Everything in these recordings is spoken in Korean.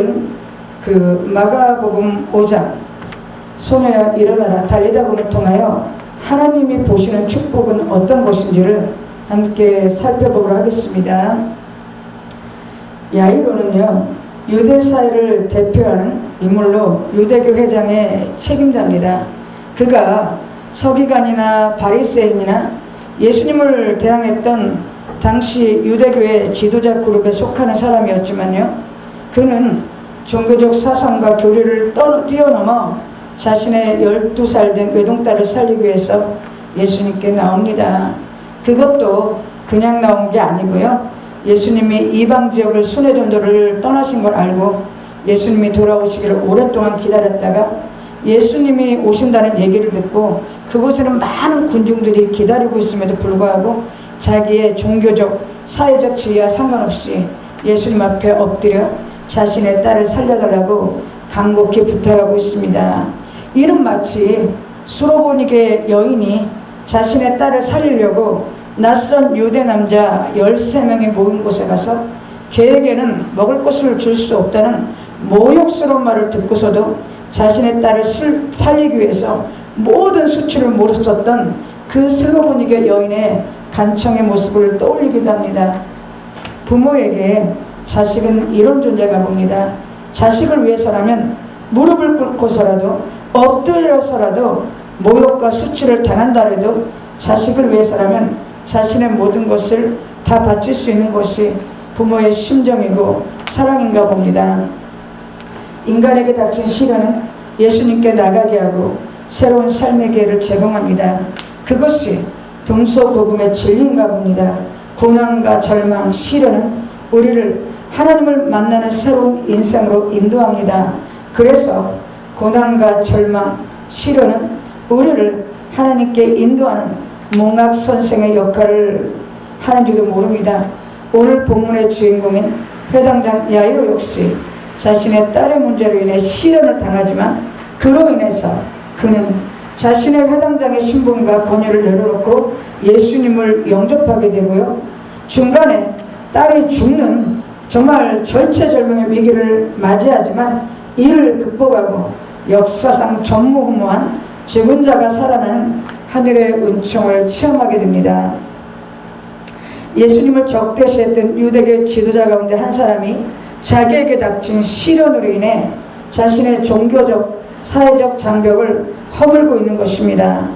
오늘은 그 마가복음 5장 소녀야 일어나라 달리다금을 통하여 하나님이 보시는 축복은 어떤 것인지를 함께 살펴보도록 하겠습니다. 야이로는요, 유대 사회를 대표하는 인물로 유대교 회장의 책임자입니다. 그가 서기관이나 바리새인이나 예수님을 대항했던 당시 유대교의 지도자 그룹에 속하는 사람이었지만요, 그는 종교적 사상과 교리를 뛰어넘어 자신의 12살 된 외동딸을 살리기 위해서 예수님께 나옵니다. 그것도 그냥 나온 게 아니고요, 예수님이 이방 지역을 순회 전도를 떠나신 걸 알고 예수님이 돌아오시기를 오랫동안 기다렸다가 예수님이 오신다는 얘기를 듣고 그곳에는 많은 군중들이 기다리고 있음에도 불구하고 자기의 종교적 사회적 지위와 상관없이 예수님 앞에 엎드려 자신의 딸을 살려달라고 간곡히 부탁하고 있습니다. 이는 마치 수로보니게 여인이 자신의 딸을 살리려고 낯선 유대 남자 13명이 모인 곳에 가서 걔에게는 먹을 것을 줄 수 없다는 모욕스러운 말을 듣고서도 자신의 딸을 살리기 위해서 모든 수치를 무릅썼던 그 슬로보니게 여인의 간청의 모습을 떠올리기도 합니다. 부모에게 자식은 이런 존재가 봅니다. 자식을 위해서라면 무릎을 꿇고서라도 엎드려서라도 모욕과 수치를 당한다 해도 자식을 위해서라면 자신의 모든 것을 다 바칠 수 있는 것이 부모의 심정이고 사랑인가 봅니다. 인간에게 닥친 시련은 예수님께 나가게 하고 새로운 삶의 기회를 제공합니다. 그것이 동서고금의 진리인가 봅니다. 고난과 절망, 시련은 우리를 하나님을 만나는 새로운 인생으로 인도합니다. 그래서 고난과 절망, 시련은 우리를 하나님께 인도하는 몽학 선생의 역할을 하는지도 모릅니다. 오늘 본문의 주인공인 회당장 야이로 역시 자신의 딸의 문제로 인해 시련을 당하지만 그로 인해서 그는 자신의 회당장의 신분과 권위를 내려놓고 예수님을 영접하게 되고요, 중간에 딸이 죽는 정말 절체절명의 위기를 맞이하지만 이를 극복하고 역사상 전무후무한 죽은 자가 살아나는 하늘의 은총을 체험하게 됩니다. 예수님을 적대시했던 유대교 지도자 가운데 한 사람이 자기에게 닥친 시련으로 인해 자신의 종교적, 사회적 장벽을 허물고 있는 것입니다.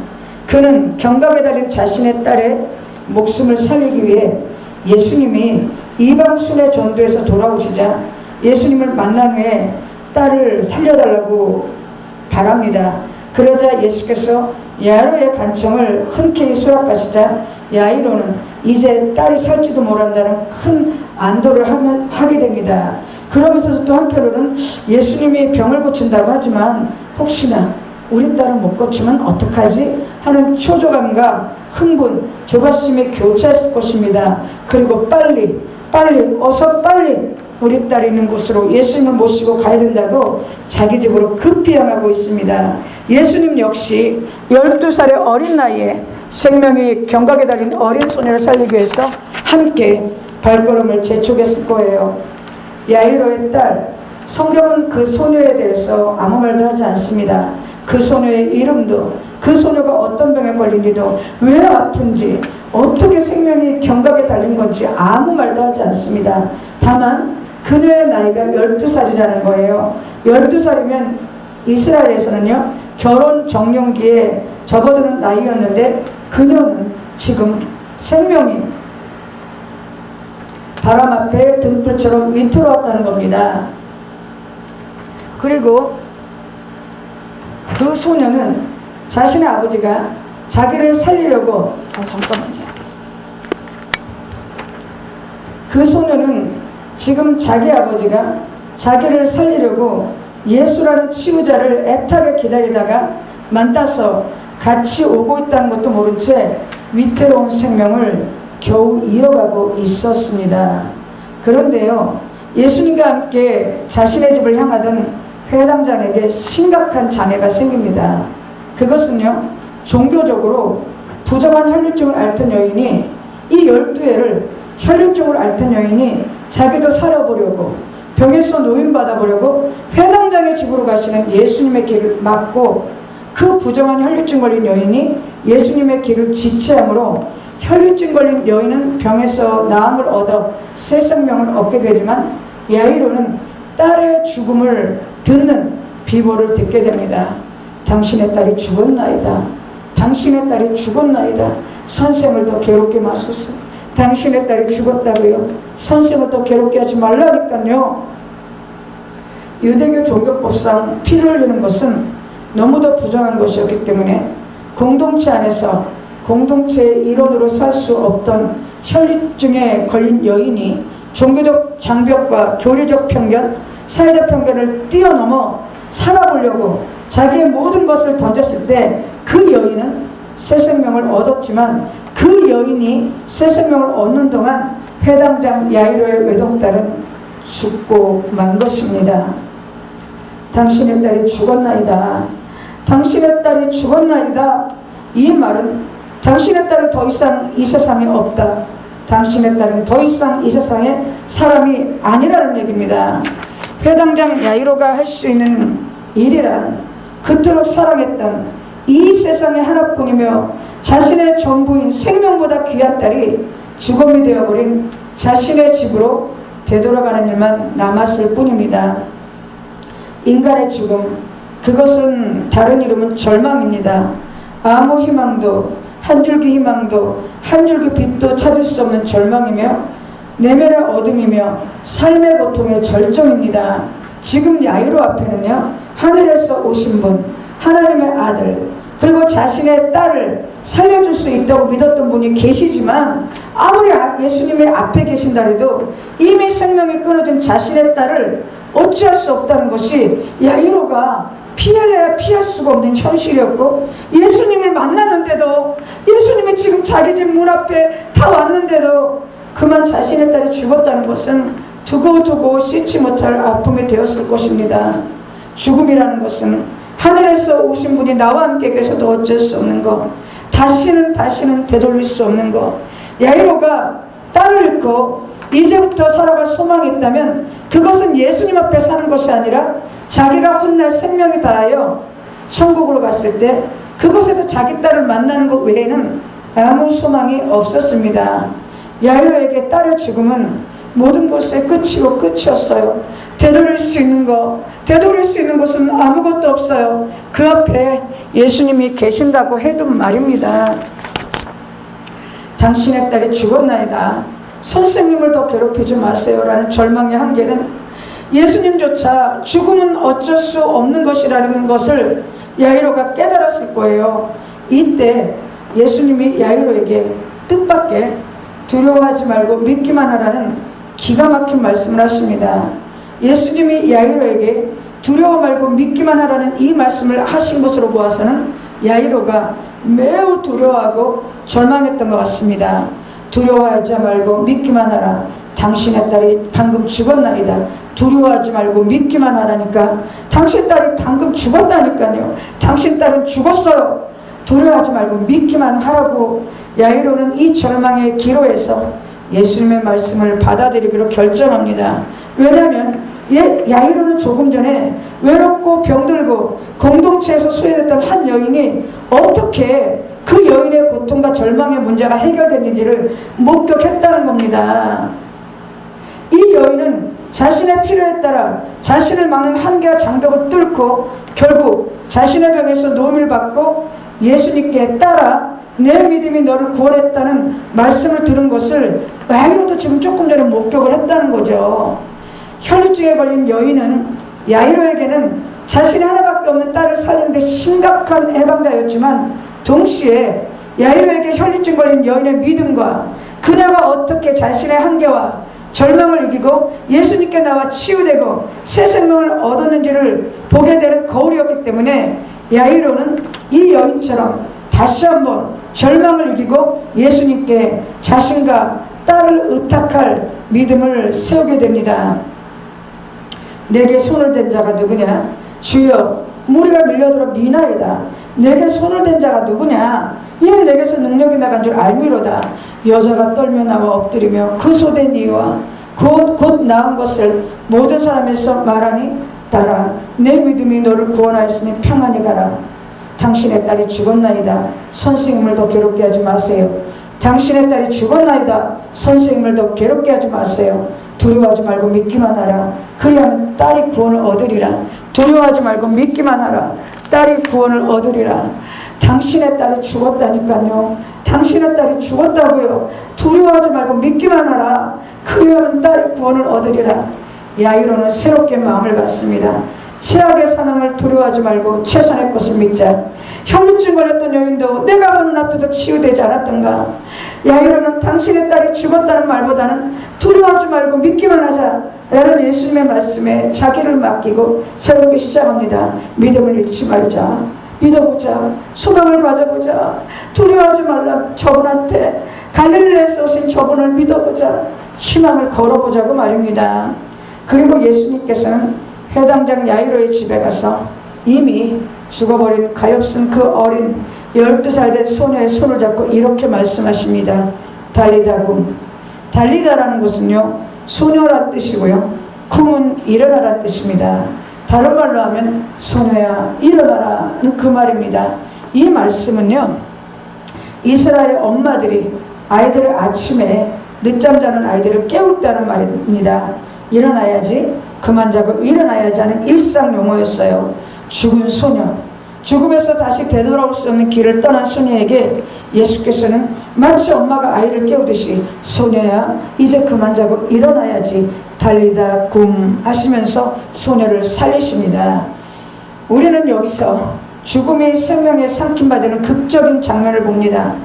그는 경각에 달린 자신의 딸의 목숨을 살리기 위해 예수님이 이방 순회 전도에서 돌아오시자 예수님을 만난 후에 딸을 살려달라고 바랍니다. 그러자 예수께서 야이로의 간청을 흔쾌히 수락하시자 야이로는 이제 딸이 살지도 모른다는 큰 안도를 하게 됩니다. 그러면서도 또 한편으로는 예수님이 병을 고친다고 하지만 혹시나 우리 딸은 못 고치면 어떡하지? 하는 초조감과 흥분, 조바심이 교차했을 것입니다. 그리고 빨리 어서 빨리 우리 딸이 있는 곳으로 예수님을 모시고 가야 된다고 자기 집으로 급히 향하고 있습니다. 예수님 역시 12살의 어린 나이에 생명이 경각에 달린 어린 소녀를 살리기 위해서 함께 발걸음을 재촉했을 거예요. 야이로의 딸, 성경은 그 소녀에 대해서 아무 말도 하지 않습니다. 그 소녀의 이름도, 그 소녀가 어떤 병에 걸린지도, 왜 아픈지, 어떻게 생명이 경각에 달린 건지 아무 말도 하지 않습니다. 다만 그녀의 나이가 12살이라는 거예요. 12살이면 이스라엘에서는요, 결혼 적령기에 접어드는 나이였는데 그녀는 지금 생명이 바람 앞에 등불처럼 위태로웠다는 겁니다. 그리고 그 소녀는 자신의 아버지가 자기를 살리려고 잠깐만요. 그 소녀는 지금 자기 아버지가 자기를 살리려고 예수라는 치유자를 애타게 기다리다가 만나서 같이 오고 있다는 것도 모른 채 위태로운 생명을 겨우 이어가고 있었습니다. 그런데요, 예수님과 함께 자신의 집을 향하던 회당장에게 심각한 장애가 생깁니다. 그것은요, 종교적으로 부정한 혈육증을 앓던 여인이 이 12회를 혈육증을 앓던 여인이 자기도 살아보려고 병에서 노임받아 보려고 회당장의 집으로 가시는 예수님의 길을 막고 그 부정한 혈류증 걸린 여인이 예수님의 길을 지체하므로 혈류증 걸린 여인은 병에서 나음을 얻어 새 생명을 얻게 되지만 야이로는 딸의 죽음을 듣는 비보를 듣게 됩니다. 당신의 딸이 죽었나이다. 당신의 딸이 죽었나이다. 선생을 더 괴롭게 마소서. 당신의 딸이 죽었다고요. 선생을 더 괴롭게 하지 말라니까요. 유대교 종교법상 피를 흘리는 것은 너무도 부정한 것이었기 때문에 공동체 안에서 공동체의 일원으로 살 수 없던 혈류증에 걸린 여인이 종교적 장벽과 교리적 편견, 사회적 편견을 뛰어넘어 살아보려고 자기의 모든 것을 던졌을 때 그 여인은 새 생명을 얻었지만 그 여인이 새 생명을 얻는 동안 회당장 야이로의 외동딸은 죽고 만 것입니다. 당신의 딸이 죽었나이다. 당신의 딸이 죽었나이다. 이 말은 당신의 딸은 더 이상 이 세상에 없다. 당신의 딸은 더 이상 이 세상에 사람이 아니라는 얘기입니다. 회당장 야이로가 할 수 있는 일이란 그토록 사랑했던 이 세상의 하나뿐이며 자신의 전부인 생명보다 귀한 딸이 죽음이 되어버린 자신의 집으로 되돌아가는 일만 남았을 뿐입니다. 인간의 죽음, 그것은 다른 이름은 절망입니다. 아무 희망도, 한 줄기 희망도, 한 줄기 빛도 찾을 수 없는 절망이며 내면의 어둠이며 삶의 고통의 절정입니다. 지금 야이로 앞에는요, 하늘에서 오신 분, 하나님의 아들, 그리고 자신의 딸을 살려줄 수 있다고 믿었던 분이 계시지만 아무리 예수님의 앞에 계신다 해도 이미 생명이 끊어진 자신의 딸을 어찌할 수 없다는 것이 야이로가 피해야 피할 수가 없는 현실이었고, 예수님을 만났는데도, 예수님이 지금 자기 집 문 앞에 다 왔는데도 그만 자신의 딸이 죽었다는 것은 두고두고 씻지 못할 아픔이 되었을 것입니다. 죽음이라는 것은 하늘에서 오신 분이 나와 함께 계셔도 어쩔 수 없는 것, 다시는 되돌릴 수 없는 것. 야이로가 딸을 잃고 이제부터 살아갈 소망이 있다면 그것은 예수님 앞에 사는 것이 아니라 자기가 훗날 생명이 다하여 천국으로 갔을 때 그곳에서 자기 딸을 만나는 것 외에는 아무 소망이 없었습니다. 야이로에게 딸의 죽음은 모든 것의 끝이고 끝이었어요. 되돌릴 수 있는 것은 아무것도 없어요. 그 앞에 예수님이 계신다고 해도 말입니다. 당신의 딸이 죽었나이다. 선생님을 더 괴롭히지 마세요 라는 절망의 한계는 예수님조차 죽음은 어쩔 수 없는 것이라는 것을 야이로가 깨달았을 거예요. 이때 예수님이 야이로에게 뜻밖의 두려워하지 말고 믿기만 하라는 기가 막힌 말씀을 하십니다. 예수님이 야이로에게 두려워 말고 믿기만 하라는 이 말씀을 하신 것으로 보아서는 야이로가 매우 두려워하고 절망했던 것 같습니다. 두려워하지 말고 믿기만 하라. 당신의 딸이 방금 죽었나이다. 두려워하지 말고 믿기만 하라니까. 당신 딸이 방금 죽었다니까요. 당신 딸은 죽었어요. 두려워하지 말고 믿기만 하라고. 야이로는 이 절망의 기로에서 예수님의 말씀을 받아들이기로 결정합니다. 왜냐하면 야이로는 조금 전에 외롭고 병들고 공동체에서 소외됐던 한 여인이 어떻게 그 여인의 고통과 절망의 문제가 해결됐는지를 목격했다는 겁니다. 이 여인은 자신의 필요에 따라 자신을 막는 한계와 장벽을 뚫고 결국 자신의 병에서 노임을 받고 예수님께 따라 내 믿음이 너를 구원했다는 말씀을 들은 것을 야이로도 지금 조금 전에 목격을 했다는 거죠. 혈류증에 걸린 여인은 야이로에게는 자신의 하나밖에 없는 딸을 살리는 데 심각한 해방자였지만 동시에 야이로에게 혈류증 걸린 여인의 믿음과 그녀가 어떻게 자신의 한계와 절망을 이기고 예수님께 나와 치유되고 새 생명을 얻었는지를 보게 되는 거울이었기 때문에 야이로는 이 여인처럼 다시 한번 절망을 이기고 예수님께 자신과 딸을 의탁할 믿음을 세우게 됩니다. 내게 손을 댄 자가 누구냐? 주여, 무리가 밀려들어 미나이다. 내게 손을 댄 자가 누구냐? 이는 내게서 능력이 나간 줄 알미로다. 여자가 떨며 나와 엎드리며 그 소된 이와 곧 나은 것을 모든 사람에서 말하니 따라 내 믿음이 너를 구원하였으니 평안히 가라. 당신의 딸이 죽었나이다. 선생님을 더 괴롭게 하지 마세요. 당신의 딸이 죽었나이다. 선생님을 더 괴롭게 하지 마세요. 두려워하지 말고 믿기만 하라. 그리하면 딸이 구원을 얻으리라. 두려워하지 말고 믿기만 하라. 딸이 구원을 얻으리라. 당신의 딸이 죽었다니까요. 당신의 딸이 죽었다고요. 두려워하지 말고 믿기만 하라. 그리하면 딸이 구원을 얻으리라. 야이로는 새롭게 마음을 갖습니다. 최악의 상황을 두려워하지 말고 최선의 것을 믿자. 혈루증 걸렸던 여인도 내가 보는 앞에서 치유되지 않았던가. 야이로는 당신의 딸이 죽었다는 말보다는 두려워하지 말고 믿기만 하자 라는 예수님의 말씀에 자기를 맡기고 새롭게 시작합니다. 믿음을 잃지 말자. 믿어보자. 소망을 가져보자. 두려워하지 말라. 저분한테 갈릴리에서 오신 저분을 믿어보자. 희망을 걸어보자고 말입니다. 그리고 예수님께서는 회당장 야이로의 집에 가서 이미 죽어버린 가엾은 그 어린 12살 된 소녀의 손을 잡고 이렇게 말씀하십니다. 달리다 굼. 달리다라는 것은요, 소녀란 뜻이고요, 굼은 일어나란 뜻입니다. 다른 말로 하면 소녀야 일어나라는 그 말입니다. 이 말씀은요, 이스라엘 엄마들이 아이들을 아침에 늦잠 자는 아이들을 깨울 때는 말입니다. 일어나야지, 그만 자고 일어나야지 하는 일상 용어였어요. 죽은 소녀, 죽음에서 다시 되돌아올 수 없는 길을 떠난 소녀에게 예수께서는 마치 엄마가 아이를 깨우듯이 소녀야 이제 그만 자고 일어나야지, 달리다 굼 하시면서 소녀를 살리십니다. 우리는 여기서 죽음이 생명에 삼킴받는 극적인 장면을 봅니다.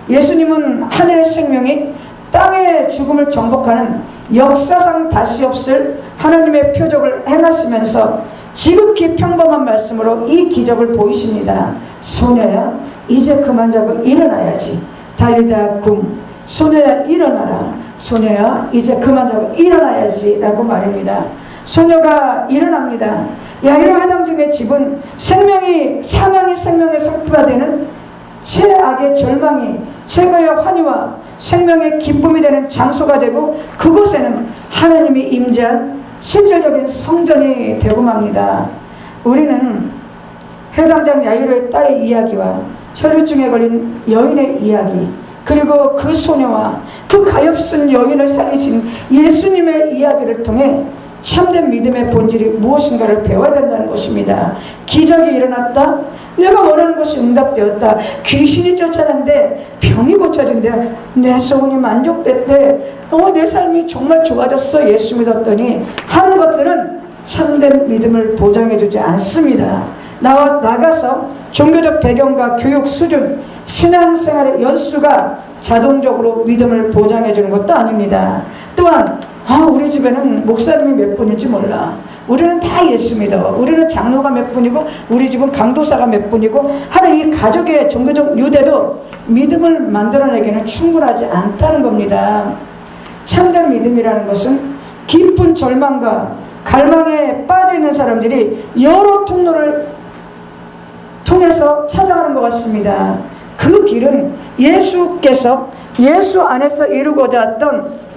예수님은 하늘의 생명이 땅의 죽음을 정복하는 역사상 다시 없을 하나님의 표적을 행하시면서 지극히 평범한 말씀으로 이 기적을 보이십니다. 소녀야 이제 그만 자고 일어나야지, 달리다 굼. 소녀야 일어나라. 소녀야 이제 그만 자고 일어나야지 라고 말입니다. 소녀가 일어납니다. 야이로 회당장의 집은 사망이 생명의 상표가 되는 최악의 절망이 최고의 환희와 생명의 기쁨이 되는 장소가 되고, 그곳에는 하나님이 임재한 실질적인 성전이 되고 맙니다. 우리는 회당장 야이로의 딸의 이야기와 혈루증에 걸린 여인의 이야기, 그리고 그 소녀와 그 가엾은 여인을 살리신 예수님의 이야기를 통해 참된 믿음의 본질이 무엇인가를 배워야 된다는 것입니다. 기적이 일어났다. 내가 원하는 것이 응답되었다. 귀신이 쫓아낸데 병이 고쳐진대. 내 소원이 만족됐대. 내 삶이 정말 좋아졌어. 예수 믿었더니 하는 것들은 참된 믿음을 보장해주지 않습니다. 나가서 종교적 배경과 교육 수준, 신앙생활의 연수가 자동적으로 믿음을 보장해주는 것도 아닙니다. 또한 우리 집에는 목사님이 몇 분인지 몰라. 우리는 다 예수 믿어. 우리는 장로가 몇 분이고 우리 집은 강도사가 몇 분이고 하는 이 가족의 종교적 유대도 믿음을 만들어내기는 충분하지 않다는 겁니다. 참된 믿음이라는 것은 깊은 절망과 갈망에 빠져 있는 사람들이 여러 통로를 통해서 찾아가는 것 같습니다. 그 길은 예수께서 예수 안에서 이루고자 했던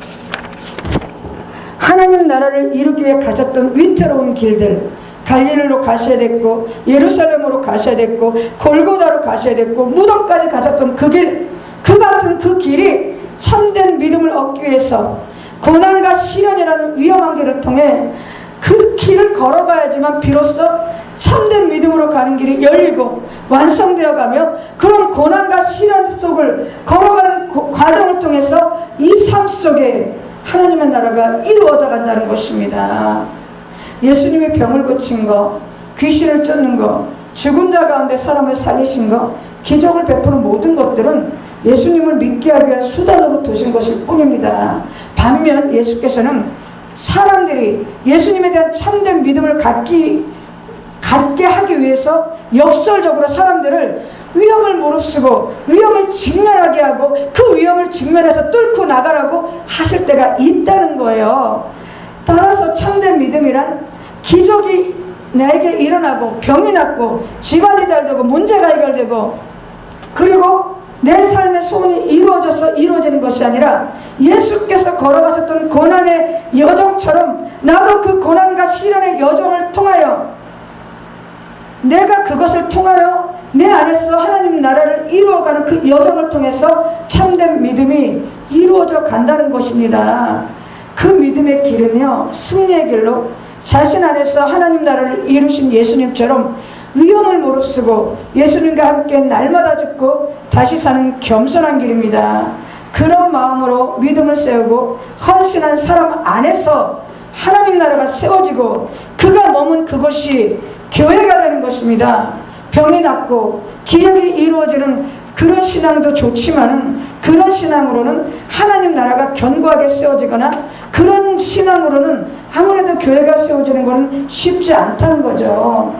하나님 나라를 이루기 위해 가졌던 위태로운 길들, 갈릴리로 가셔야 됐고 예루살렘으로 가셔야 됐고 골고다로 가셔야 됐고 무덤까지 가졌던 그 길, 그 같은 그 길이 참된 믿음을 얻기 위해서 고난과 시련이라는 위험한 길을 통해 그 길을 걸어가야지만 비로소 참된 믿음으로 가는 길이 열리고 완성되어 가며, 그런 고난과 시련 속을 걸어가는 과정을 통해서 이 삶 속에 하나님의 나라가 이루어져 간다는 것입니다. 예수님이 병을 고친 거, 귀신을 쫓는 거, 죽은 자 가운데 사람을 살리신 거, 기적을 베푸는 모든 것들은 예수님을 믿게 하기 위한 수단으로 두신 것일 뿐입니다. 반면 예수께서는 사람들이 예수님에 대한 참된 믿음을 갖게 하기 위해서 역설적으로 사람들을 위험을 무릅쓰고 위험을 직면하게 하고 그 위험을 직면해서 뚫고 나가라고 하실 때가 있다는 거예요. 따라서 참된 믿음이란 기적이 나에게 일어나고 병이 낫고 집안이 잘 되고 문제가 해결되고 그리고 내 삶의 소원이 이루어지는 것이 아니라 예수께서 걸어가셨던 고난의 여정처럼 나도 그 고난과 시련의 여정을 통하여 내가 그것을 통하여 내 안에서 하나님 나라를 이루어가는 그 여정을 통해서 참된 믿음이 이루어져 간다는 것입니다. 그 믿음의 길은요, 승리의 길로 자신 안에서 하나님 나라를 이루신 예수님처럼 위험을 무릅쓰고 예수님과 함께 날마다 죽고 다시 사는 겸손한 길입니다. 그런 마음으로 믿음을 세우고 헌신한 사람 안에서 하나님 나라가 세워지고 그가 머문 그곳이 교회가 되는 것입니다. 병이 낫고 기적이 이루어지는 그런 신앙도 좋지만은 그런 신앙으로는 하나님 나라가 견고하게 세워지거나 그런 신앙으로는 아무래도 교회가 세워지는 것은 쉽지 않다는 거죠.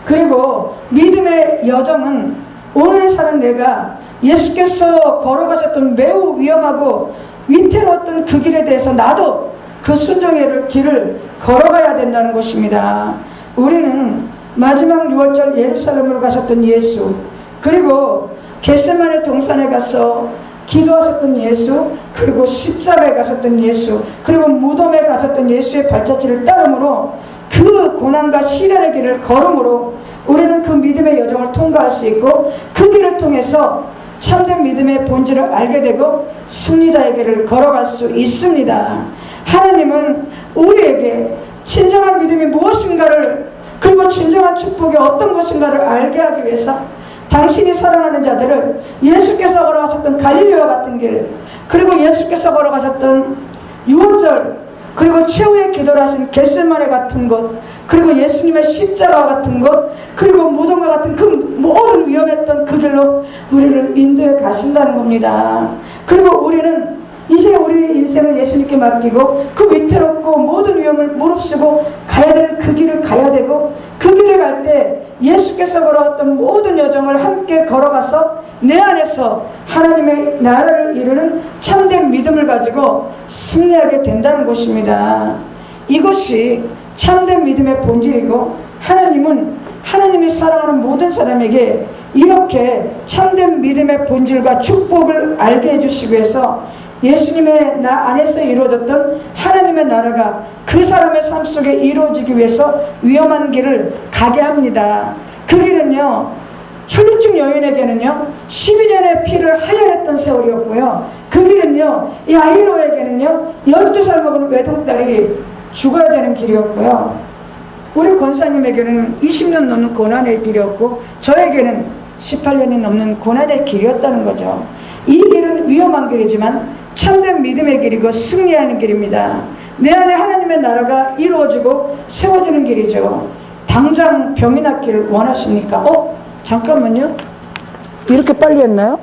그리고 믿음의 여정은 오늘 사는 내가 예수께서 걸어가셨던 매우 위험하고 위태로웠던 그 길에 대해서 나도 그 순종의 길을 걸어가야 된다는 것입니다. 우리는 마지막 6월절 예루살렘으로 가셨던 예수, 그리고 겟세마네 동산에 가서 기도하셨던 예수, 그리고 십자가에 가셨던 예수, 그리고 무덤에 가셨던 예수의 발자취를 따름으로 그 고난과 시련의 길을 걸음으로 우리는 그 믿음의 여정을 통과할 수 있고 그 길을 통해서 참된 믿음의 본질을 알게 되고 승리자의 길을 걸어갈 수 있습니다. 하나님은 우리에게 진정한 믿음이 무엇인가를, 그리고 진정한 축복이 어떤 것인가를 알게 하기 위해서 당신이 사랑하는 자들을 예수께서 걸어가셨던 갈릴리와 같은 길, 그리고 예수께서 걸어가셨던 유월절, 그리고 최후의 기도를 하신 겟세마네 같은 곳, 그리고 예수님의 십자가와 같은 곳, 그리고 무덤과 같은 그 모든 위험했던 그 길로 우리를 인도해 가신다는 겁니다. 그리고 우리는 이제 우리 인생을 예수님께 맡기고 그 위태롭고 모든 위험을 무릅쓰고 가야 되는 그 길을 가야 되고, 그 길에 갈 때 예수께서 걸어왔던 모든 여정을 함께 걸어가서 내 안에서 하나님의 나라를 이루는 참된 믿음을 가지고 승리하게 된다는 것입니다. 이것이 참된 믿음의 본질이고, 하나님은 하나님이 사랑하는 모든 사람에게 이렇게 참된 믿음의 본질과 축복을 알게 해주시기 위해서 예수님의 나 안에서 이루어졌던 하나님의 나라가 그 사람의 삶 속에 이루어지기 위해서 위험한 길을 가게 합니다. 그 길은요, 혈루증 여인에게는요 12년의 피를 하혈했던 세월이었고요, 그 길은요 야이로에게는요 12살 먹은 외동딸이 죽어야 되는 길이었고요, 우리 권사님에게는 20년 넘는 고난의 길이었고 저에게는 18년이 넘는 고난의 길이었다는 거죠. 이 길은 위험한 길이지만 참된 믿음의 길이고 승리하는 길입니다. 내 안에 하나님의 나라가 이루어지고 세워지는 길이죠. 당장 병이 낫기를 원하십니까? 잠깐만요. 이렇게 빨리 했나요?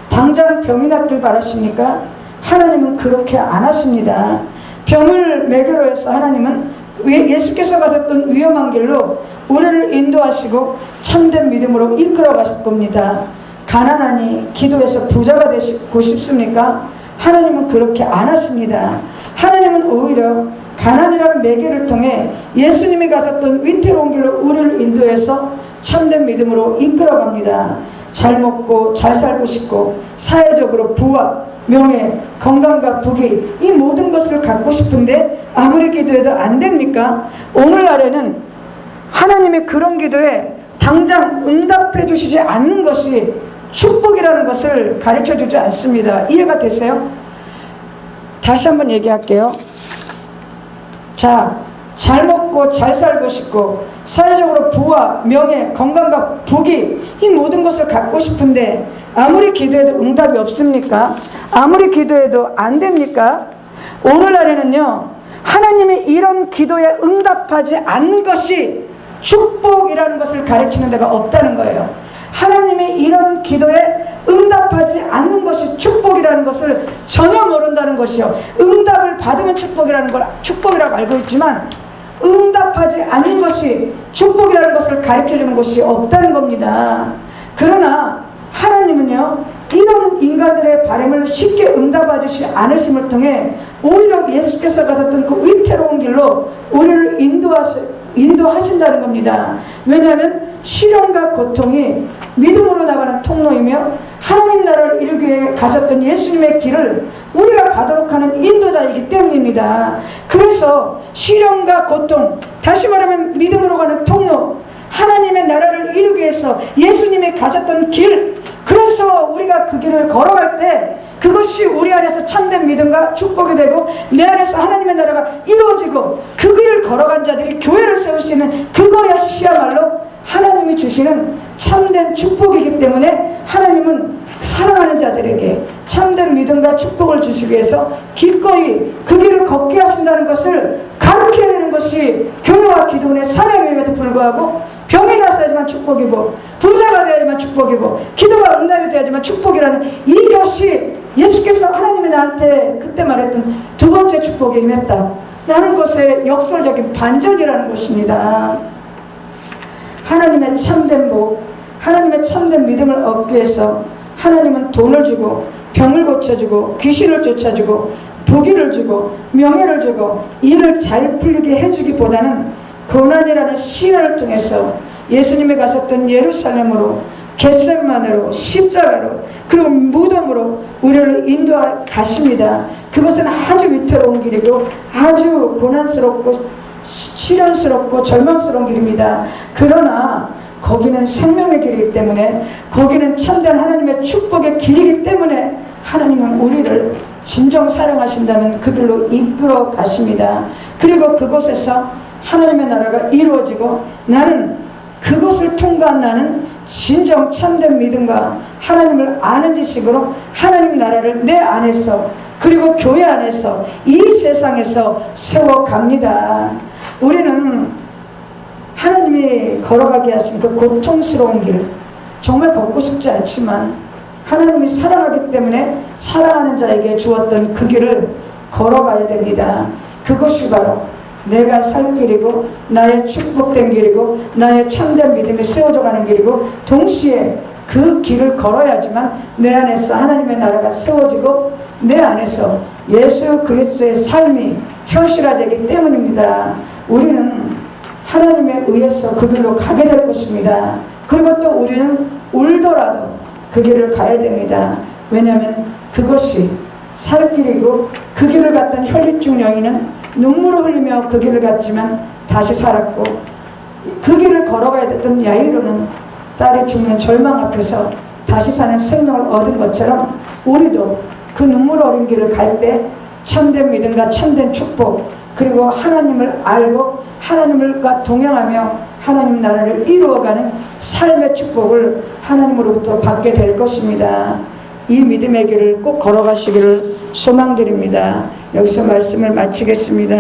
당장 병이 낫길 바라십니까? 하나님은 그렇게 안 하십니다. 병을 매개로 해서 하나님은 예수께서 가셨던 위험한 길로 우리를 인도하시고 참된 믿음으로 이끌어 가실 겁니다. 가난하니 기도해서 부자가 되시고 싶습니까? 하나님은 그렇게 안 하십니다. 하나님은 오히려 가난이라는 매개를 통해 예수님이 가셨던 위태로운 길로 우리를 인도해서 참된 믿음으로 이끌어 갑니다. 잘 먹고 잘 살고 싶고 사회적으로 부와 명예, 건강과 부귀, 이 모든 것을 갖고 싶은데 아무리 기도해도 안 됩니까? 오늘날에는 하나님의 그런 기도에 당장 응답해 주시지 않는 것이 축복이라는 것을 가르쳐 주지 않습니다. 이해가 되세요? 다시 한번 얘기할게요. 자, 잘 먹고 잘 살고 싶고 사회적으로 부와 명예, 건강과 부귀, 이 모든 것을 갖고 싶은데 아무리 기도해도 응답이 없습니까? 아무리 기도해도 안 됩니까? 오늘날에는요 하나님이 이런 기도에 응답하지 않는 것이 축복이라는 것을 가르치는 데가 없다는 거예요. 하나님이 이런 기도에 응답하지 않는 것이 축복이라는 것을 전혀 모른다는 것이요. 응답을 받으면 축복이라는 걸 축복이라고 알고 있지만 응답하지 않는 것이 축복이라는 것을 가르쳐주는 것이 없다는 겁니다. 그러나 하나님은요 이런 인간들의 바람을 쉽게 응답하지 않으심을 통해 오히려 예수께서 가졌던 그 위태로운 길로 우리를 인도하신다는 겁니다. 왜냐하면 시련과 고통이 믿음으로 나가는 통로이며 하나님 나라를 이루기 위해 가셨던 예수님의 길을 우리가 가도록 하는 인도자이기 때문입니다. 그래서 시련과 고통, 다시 말하면 믿음으로 가는 통로, 하나님의 나라를 이루기 위해서 예수님이 가셨던 길, 그래서 우리가 그 길을 걸어갈 때 그것이 우리 안에서 참된 믿음과 축복이 되고 내 안에서 하나님의 나라가 이루어지고 그 길을 걸어간 자들이 교회를 세울 수 있는 그것이야말로 하나님이 주시는 참된 축복이기 때문에 하나님은 사랑하는 자들에게 참된 믿음과 축복을 주시기 위해서 기꺼이 그 길을 걷게 하신다는 것을 가르쳐야 되는 것이 교회와 기도원의 사명임에도 불구하고 병이 나서야지만 축복이고 부자가 되어야지만 축복이고 기도가 응답이 되어야지만 축복이라는 이것이 예수께서 하나님이 나한테 그때 말했던 두 번째 축복에 임했다 라는 것의 역설적인 반전이라는 것입니다. 하나님의 참된 복, 하나님의 참된 믿음을 얻기 위해서 하나님은 돈을 주고 병을 고쳐주고 귀신을 쫓아주고 부귀를 주고 명예를 주고 일을 잘 풀리게 해주기보다는 고난이라는 시련을 통해서 예수님이 가셨던 예루살렘으로 겟세마네로 십자가로 그리고 무덤으로 우리를 인도하 가십니다. 그것은 아주 위태로운 길이고 아주 고난스럽고 시련스럽고 절망스러운 길입니다. 그러나 거기는 생명의 길이기 때문에 거기는 참된 하나님의 축복의 길이기 때문에 하나님은 우리를 진정 사랑하신다면 그 길로 이끌어 가십니다. 그리고 그곳에서 하나님의 나라가 이루어지고 나는 그것을 통과한 나는 진정 참된 믿음과 하나님을 아는 지식으로 하나님 나라를 내 안에서 그리고 교회 안에서 이 세상에서 세워갑니다. 우리는 하나님이 걸어가게 하신 그 고통스러운 길 정말 걷고 싶지 않지만 하나님이 사랑하기 때문에 사랑하는 자에게 주었던 그 길을 걸어가야 됩니다. 그것이 바로 내가 살 길이고 나의 축복된 길이고 나의 참된 믿음이 세워져 가는 길이고 동시에 그 길을 걸어야지만 내 안에서 하나님의 나라가 세워지고 내 안에서 예수 그리스도의 삶이 현실화되기 때문입니다. 우리는 하나님에 의해서 그 길로 가게 될 것입니다. 그리고 또 우리는 울더라도 그 길을 가야 됩니다. 왜냐하면 그것이 살 길이고 그 길을 갔던 혈육중 여인은 눈물을 흘리며 그 길을 갔지만 다시 살았고 그 길을 걸어가야 됐던 야이로는 딸이 죽는 절망 앞에서 다시 사는 생명을 얻은 것처럼 우리도 그 눈물 어린 길을 갈 때 참된 믿음과 참된 축복 그리고 하나님을 알고 하나님과 동행하며 하나님 나라를 이루어가는 삶의 축복을 하나님으로부터 받게 될 것입니다. 이 믿음의 길을 꼭 걸어가시기를 소망드립니다. 여기서 말씀을 마치겠습니다.